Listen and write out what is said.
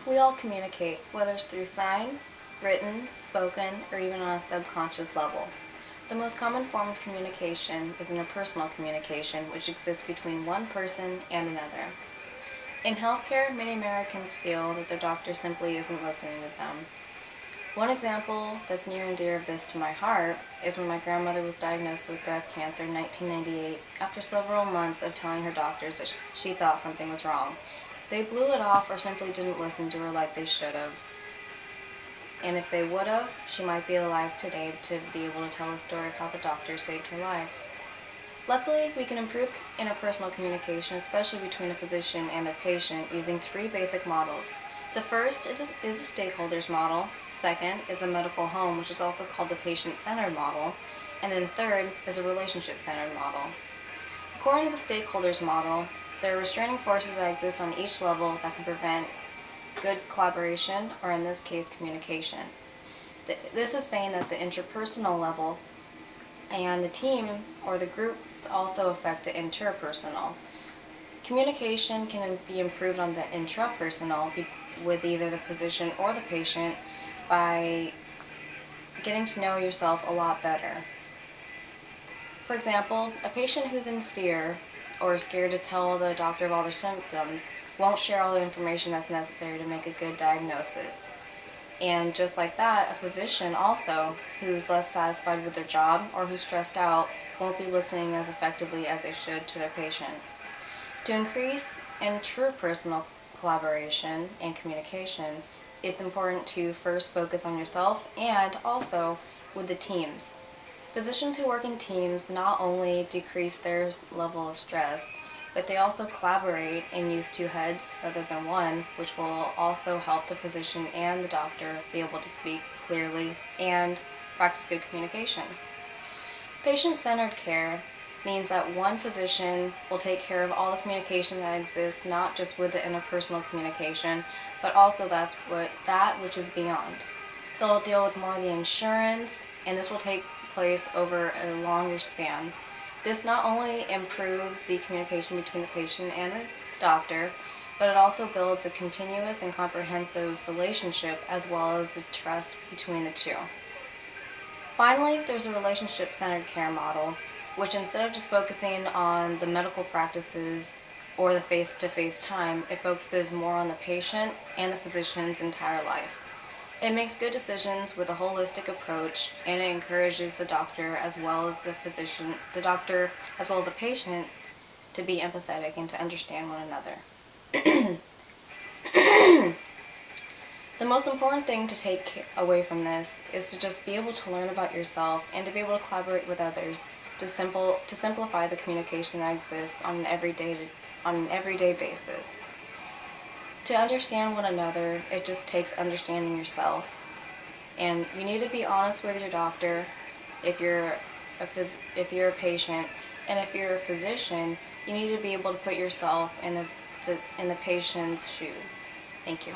We all communicate, whether it's through sign, written, spoken, or even on a subconscious level. The most common form of communication is interpersonal communication, which exists between one person and another. In healthcare, many Americans feel that their doctor simply isn't listening to them. One example that's near and dear of this to my heart is when my grandmother was diagnosed with breast cancer in 1998 after several months of telling her doctors that she thought something was wrong. They blew it off or simply didn't listen to her like they should have. And if they would have, she might be alive today to be able to tell a story of how the doctor saved her life. Luckily, we can improve interpersonal communication, especially between a physician and their patient, using three basic models. The first is a stakeholders model, second is a medical home, which is also called the patient-centered model, and then third is a relationship-centered model. According to the stakeholders model, there are restraining forces that exist on each level that can prevent good collaboration, or in this case, communication. This is saying that the interpersonal level and the team or the groups also affect the interpersonal. Communication can be improved on the intrapersonal with either the physician or the patient by getting to know yourself a lot better. For example, a patient who's in fear or is scared to tell the doctor of all their symptoms won't share all the information that's necessary to make a good diagnosis. And just like that, a physician also who's less satisfied with their job or who's stressed out won't be listening as effectively as they should to their patient. To increase interpersonal collaboration and communication, it's important to first focus on yourself and also with the teams. Physicians who work in teams not only decrease their level of stress, but they also collaborate and use two heads rather than one, which will also help the physician and the doctor be able to speak clearly and practice good communication. Patient-centered care means that one physician will take care of all the communication that exists, not just with the interpersonal communication, but also that which is beyond. They'll deal with more of the insurance, and this will take place over a longer span. This not only improves the communication between the patient and the doctor, but it also builds a continuous and comprehensive relationship as well as the trust between the two. Finally, there's a relationship-centered care model, which instead of just focusing on the medical practices or the face-to-face time, it focuses more on the patient and the physician's entire life. It makes good decisions with a holistic approach, and it encourages the doctor as well as the physician, the doctor as well as the patient to be empathetic and to understand one another. The most important thing to take away from this is to just be able to learn about yourself and to be able to collaborate with others to simplify the communication that exists on an everyday basis. To understand one another, it just takes understanding yourself. And you need to be honest with your doctor if you're a patient, and if you're a physician, you need to be able to put yourself in the patient's shoes. Thank you.